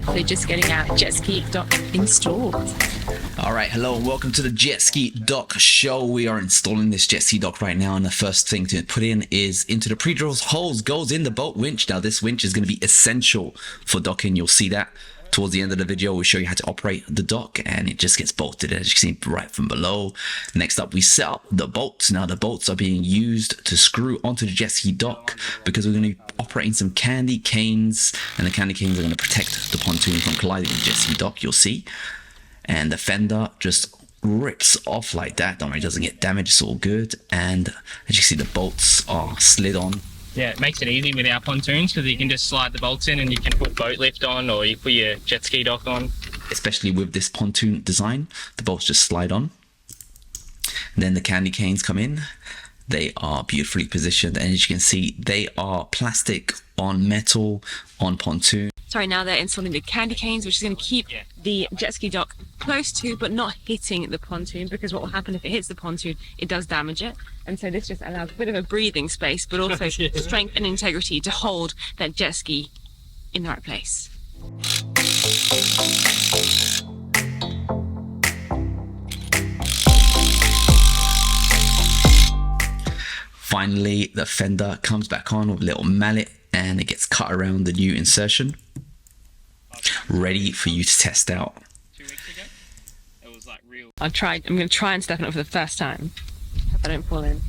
So just getting our jet ski dock installed. Alright, hello and welcome to the Jet Ski Dock Show. We are installing this jet ski dock right now, and the first thing to put in is into the pre-drilled holes goes in the boat winch. Now this winch is going to be essential for docking. You'll see that towards the end of the video. We'll show you how to operate the dock, and it just gets bolted, as you can see, right from below. Next up, we set up the bolts. Now the bolts are being used to screw onto the jet ski dock because we're going to be operating some candy canes, and the candy canes are going to protect the pontoon from colliding with the jet ski dock, you'll see. And the fender just rips off like that. Don't worry, it doesn't get damaged, it's all good. And as you see, the bolts are slid on. Yeah, it makes it easy with our pontoons because you can just slide the bolts in and you can put boat lift on, or you put your jet ski dock on. Especially with this pontoon design, the bolts just slide on. And then the candy canes come in. They are beautifully positioned, and as you can see, they are plastic on metal on pontoon. Sorry, now they're installing the candy canes, which is going to keep the jet ski dock close to but not hitting the pontoon, because what will happen if it hits the pontoon, it does damage it. And so this just allows a bit of a breathing space, but also strength and integrity to hold that jet ski in the right place. Finally, the fender comes back on with a little mallet, and it gets cut around the new insertion, ready for you to test out. 2 weeks ago, it was like real. I'm going to try and step on it for the first time. Hope I don't fall in.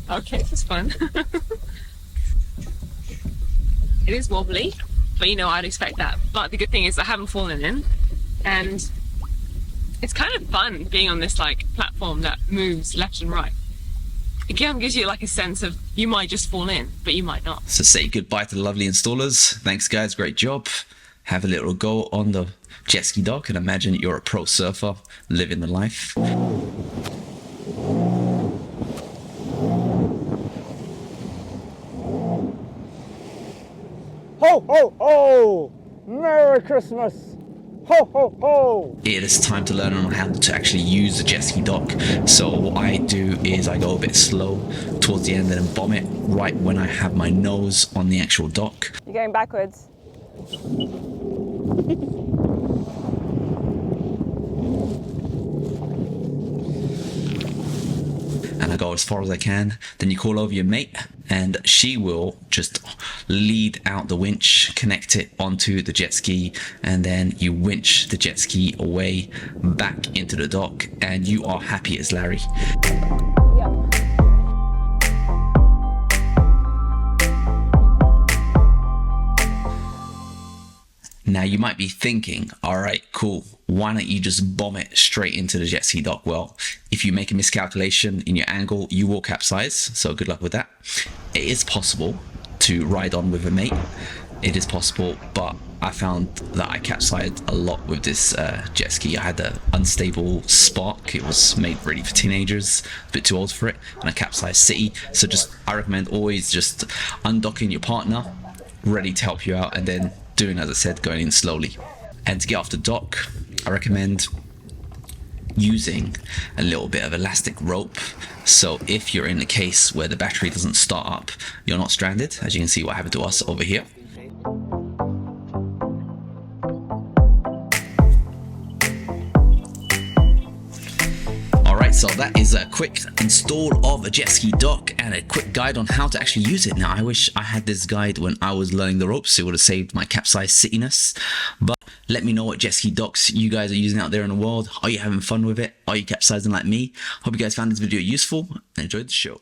Okay, this is fun. It is wobbly, but you know, I'd expect that. But the good thing is I haven't fallen in, and it's kind of fun being on this like platform that moves left and right. It gives you like a sense of you might just fall in, but you might not. So say goodbye to the lovely installers. Thanks guys, great job. Have a little go on the jet ski dock and imagine you're a pro surfer living the life. Ho, ho, ho! Merry Christmas! Ho, ho, ho! It is time to learn on how to actually use the jet ski dock. So what I do is I go a bit slow towards the end and then bomb it right when I have my nose on the actual dock. You're going backwards. And I go as far as I can. Then you call over your mate, and she will just lead out the winch, connect it onto the jet ski, and then you winch the jet ski away back into the dock, and you are happy as Larry. Now you might be thinking, all right, cool, why don't you just bomb it straight into the jet ski dock? Well, if you make a miscalculation in your angle, you will capsize, so good luck with that. It is possible to ride on with a mate. It is possible, but I found that I capsized a lot with this jet ski. I had an unstable spark. It was made ready for teenagers, a bit too old for it, and I capsized city. So I recommend always just undocking your partner, ready to help you out, and then doing, as I said, going in slowly. And to get off the dock, I recommend using a little bit of elastic rope. So if you're in a case where the battery doesn't start up, you're not stranded. As you can see what happened to us over here. Alright, so that is a quick install of a jet ski dock and a quick guide on how to actually use it. Now I wish I had this guide when I was learning the ropes. It would have saved my capsize cityness. But let me know what jet ski docks you guys are using out there in the world. Are you having fun with it? Are you capsizing like me? Hope you guys found this video useful and enjoyed the show.